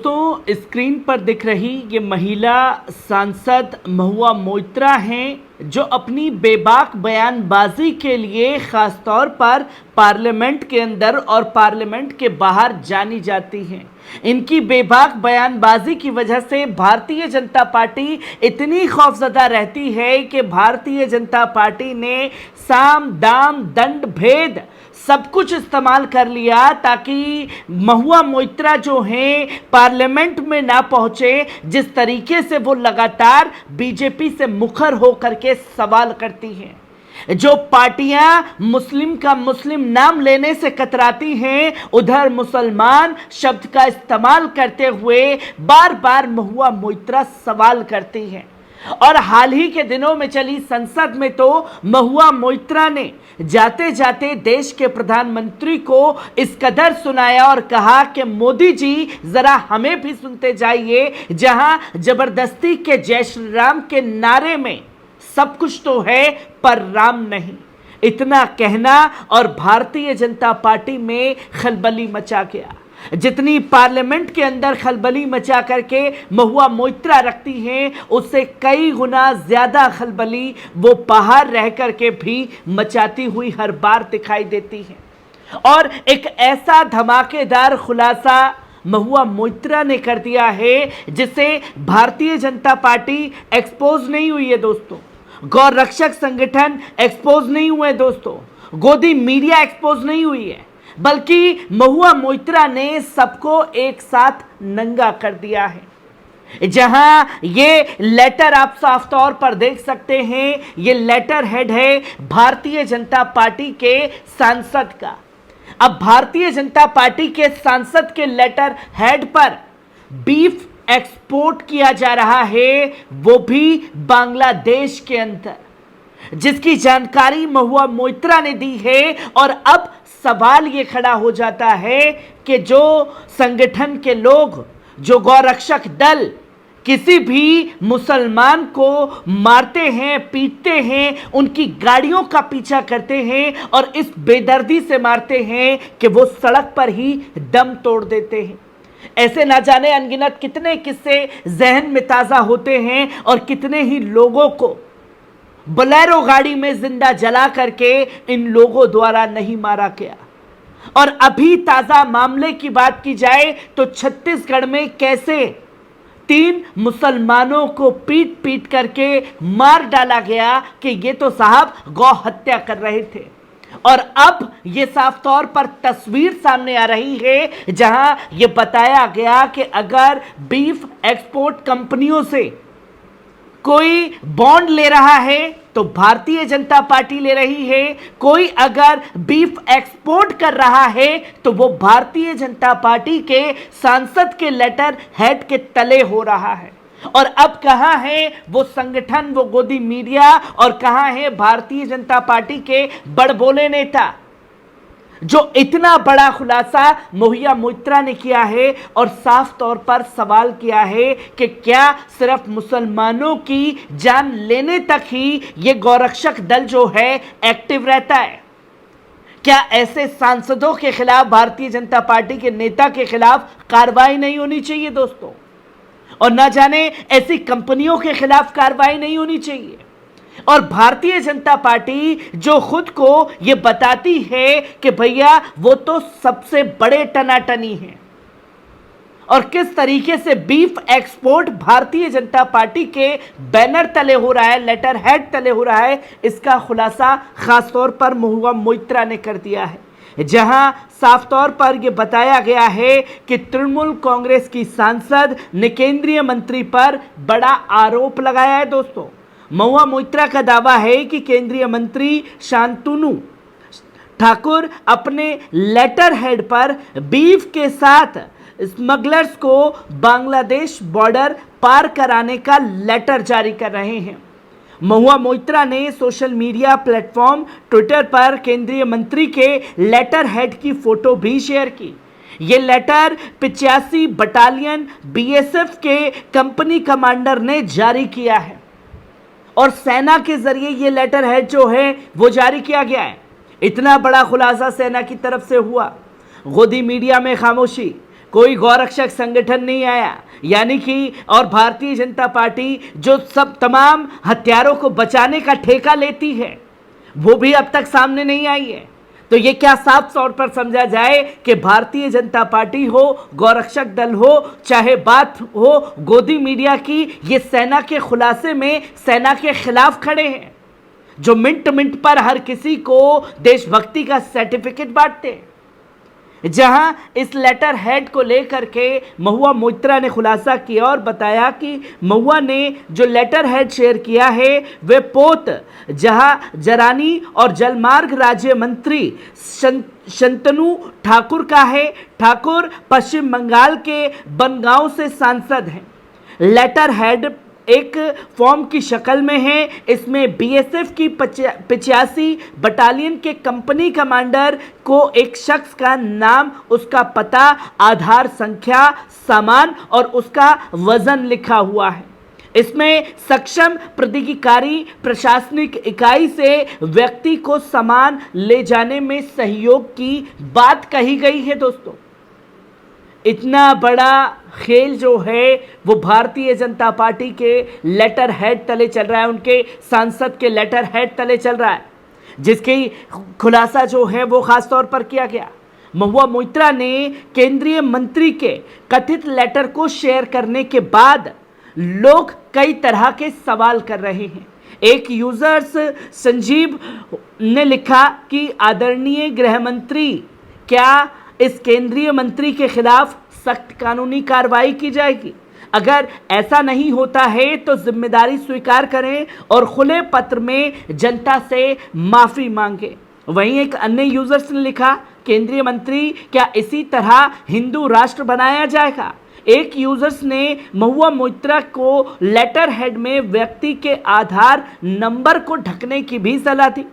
दोस्तों, स्क्रीन पर दिख रही ये महिला सांसद महुआ मोइत्रा हैं जो अपनी बेबाक बयानबाजी के लिए खास तौर पर पार्लियामेंट के अंदर और पार्लियामेंट के बाहर जानी जाती हैं। इनकी बेबाक बयानबाजी की वजह से भारतीय जनता पार्टी इतनी खौफजदा रहती है कि भारतीय जनता पार्टी ने साम दाम दंड भेद सब कुछ इस्तेमाल कर लिया ताकि महुआ मोइत्रा जो हैं पार्लियामेंट में ना पहुंचे। जिस तरीके से वो लगातार बीजेपी से मुखर होकर के सवाल करती हैं, जो पार्टियां मुस्लिम का मुस्लिम नाम लेने से कतराती हैं, उधर मुसलमान शब्द का इस्तेमाल करते हुए बार बार महुआ मोइत्रा सवाल करती हैं। और हाल ही के दिनों में चली संसद में तो महुआ मोइत्रा ने जाते जाते देश के प्रधानमंत्री को इस कदर सुनाया और कहा कि मोदी जी जरा हमें भी सुनते जाइए, जहां जबरदस्ती के जय श्री राम के नारे में सब कुछ तो है पर राम नहीं। इतना कहना और भारतीय जनता पार्टी में खलबली मचा गया। जितनी पार्लियामेंट के अंदर खलबली मचा करके महुआ मोइत्रा रखती हैं, उससे कई गुना ज्यादा खलबली वो बाहर रह करके भी मचाती हुई हर बार दिखाई देती हैं। और एक ऐसा धमाकेदार खुलासा महुआ मोइत्रा ने कर दिया है जिससे भारतीय जनता पार्टी एक्सपोज नहीं हुई है दोस्तों, गौ रक्षक संगठन एक्सपोज नहीं हुए दोस्तों, गोदी मीडिया एक्सपोज नहीं हुई है, बल्कि महुआ मोइत्रा ने सबको एक साथ नंगा कर दिया है। जहां ये लेटर आप साफ तौर पर देख सकते हैं, ये लेटर हेड है भारतीय जनता पार्टी के सांसद का। अब भारतीय जनता पार्टी के सांसद के लेटर हेड पर बीफ एक्सपोर्ट किया जा रहा है, वो भी बांग्लादेश के अंदर, जिसकी जानकारी महुआ मोइत्रा ने दी है। और अब सवाल ये खड़ा हो जाता है कि जो संगठन के लोग, जो गौरक्षक दल किसी भी मुसलमान को मारते हैं, पीटते हैं, उनकी गाड़ियों का पीछा करते हैं और इस बेदर्दी से मारते हैं कि वो सड़क पर ही दम तोड़ देते हैं। ऐसे ना जाने अनगिनत कितने किस्से जहन में ताजा होते हैं और कितने ही लोगों को बोलेरो गाड़ी में जिंदा जला करके इन लोगों द्वारा नहीं मारा गया। और अभी ताजा मामले की बात की जाए तो छत्तीसगढ़ में कैसे 3 मुसलमानों को पीट पीट करके मार डाला गया कि ये तो साहब गौ हत्या कर रहे थे। और अब ये साफ तौर पर तस्वीर सामने आ रही है जहां ये बताया गया कि अगर बीफ एक्सपोर्ट कंपनियों से कोई बॉन्ड ले रहा है तो भारतीय जनता पार्टी ले रही है, कोई अगर बीफ एक्सपोर्ट कर रहा है तो वो भारतीय जनता पार्टी के सांसद के लेटर हेड के तले हो रहा है। और अब कहां है वो संगठन, वो गोदी मीडिया, और कहां है भारतीय जनता पार्टी के बड़बोले नेता जो इतना बड़ा खुलासा महुआ मोइत्रा ने किया है और साफ तौर पर सवाल किया है कि क्या सिर्फ मुसलमानों की जान लेने तक ही ये गौरक्षक दल जो है एक्टिव रहता है? क्या ऐसे सांसदों के खिलाफ, भारतीय जनता पार्टी के नेता के खिलाफ कार्रवाई नहीं होनी चाहिए दोस्तों? और ना जाने ऐसी कंपनियों के खिलाफ कार्रवाई नहीं होनी चाहिए? और भारतीय जनता पार्टी जो खुद को ये बताती है कि भैया वो तो सबसे बड़े टनाटनी हैं, और किस तरीके से beef export Bharatiya Janata party के बैनर तले हो रहा है, लेटर हेड तले हो रहा है, इसका खुलासा खासतौर पर महुआ मोइत्रा ने कर दिया है। जहां साफ तौर पर यह बताया गया है कि तृणमूल कांग्रेस की सांसद ने केंद्रीय मंत्री पर बड़ा आरोप लगाया है दोस्तों। महुआ मोइत्रा का दावा है कि केंद्रीय मंत्री शांतनु ठाकुर अपने लेटर हेड पर बीफ के साथ स्मगलर्स को बांग्लादेश बॉर्डर पार कराने का लेटर जारी कर रहे हैं। महुआ मोइत्रा ने सोशल मीडिया प्लेटफॉर्म ट्विटर पर केंद्रीय मंत्री के लेटर हेड की फोटो भी शेयर की। ये लेटर 85 बटालियन बीएसएफ के कंपनी कमांडर ने जारी किया है और सेना के जरिए ये लेटर हेड जो है वो जारी किया गया है। इतना बड़ा खुलासा सेना की तरफ से हुआ, गोदी मीडिया में खामोशी, कोई गौरक्षक संगठन नहीं आया, यानी कि और भारतीय जनता पार्टी जो सब तमाम हत्यारों को बचाने का ठेका लेती है वो भी अब तक सामने नहीं आई है। तो ये क्या साफ तौर पर समझा जाए कि भारतीय जनता पार्टी हो, गौरक्षक दल हो, चाहे बात हो गोदी मीडिया की, ये सेना के खुलासे में सेना के खिलाफ खड़े हैं, जो मिनट मिनट पर हर किसी को देशभक्ति का सर्टिफिकेट बांटते हैं। जहां इस लेटर हेड को लेकर के महुआ मोइत्रा ने खुलासा किया और बताया कि महुआ ने जो लेटर हेड शेयर किया है वे पोत जहाजरानी और जलमार्ग राज्य मंत्री शंतनु ठाकुर का है। ठाकुर पश्चिम बंगाल के बनगांव से सांसद हैं। लेटर हेड एक फॉर्म की शक्ल में है। इसमें बीएसएफ की 85 बटालियन के कंपनी कमांडर को एक शख्स का नाम, उसका पता, आधार संख्या, सामान और उसका वजन लिखा हुआ है। इसमें सक्षम प्राधिकारी प्रशासनिक इकाई से व्यक्ति को सामान ले जाने में सहयोग की बात कही गई है। दोस्तों, इतना बड़ा खेल जो है वो भारतीय जनता पार्टी के लेटर हेड तले चल रहा है, उनके सांसद के लेटर हेड तले चल रहा है, जिसकी खुलासा जो है वो खास तौर पर किया गया। महुआ मोइत्रा ने केंद्रीय मंत्री के कथित लेटर को शेयर करने के बाद लोग कई तरह के सवाल कर रहे हैं। एक यूजर्स संजीव ने लिखा कि आदरणीय गृह मंत्री, क्या इस केंद्रीय मंत्री के खिलाफ सख्त कानूनी कार्रवाई की जाएगी? अगर ऐसा नहीं होता है तो जिम्मेदारी स्वीकार करें और खुले पत्र में जनता से माफी मांगे। वहीं एक अन्य यूजर्स ने लिखा, केंद्रीय मंत्री, क्या इसी तरह हिंदू राष्ट्र बनाया जाएगा? एक यूजर्स ने महुआ मोइत्रा को लेटर हेड में व्यक्ति के आधार नंबर को ढकने की भी सलाह दी,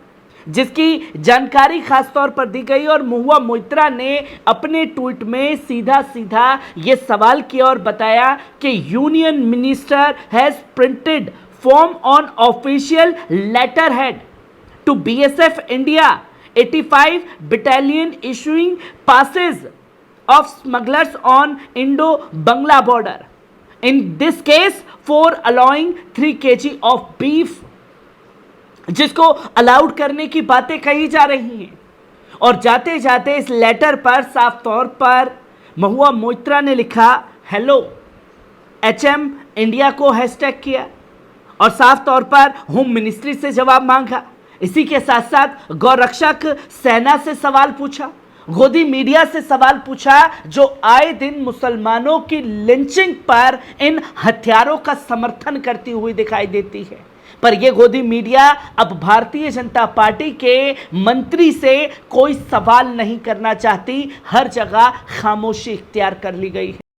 जिसकी जानकारी खास तौर पर दी गई। और महुआ मोइत्रा ने अपने ट्वीट में सीधा सीधा ये सवाल किया और बताया कि union minister has printed form on official letter head to BSF India 85 battalion issuing passes of smugglers on Indo-Bangla border. In this case, for allowing 3 kg of beef, जिसको अलाउड करने की बातें कही जा रही हैं। और जाते जाते इस लेटर पर साफ तौर पर महुआ मोइत्रा ने लिखा हेलो एचएम इंडिया को हैशटैग किया और साफ तौर पर होम मिनिस्ट्री से जवाब मांगा। इसी के साथ साथ गौरक्षक सेना से सवाल पूछा, गोदी मीडिया से सवाल पूछा, जो आए दिन मुसलमानों की लिंचिंग पर इन हथियारों का समर्थन करती हुई दिखाई देती है। पर यह गोदी मीडिया अब भारतीय जनता पार्टी के मंत्री से कोई सवाल नहीं करना चाहती, हर जगह खामोशी इख्तियार कर ली गई है।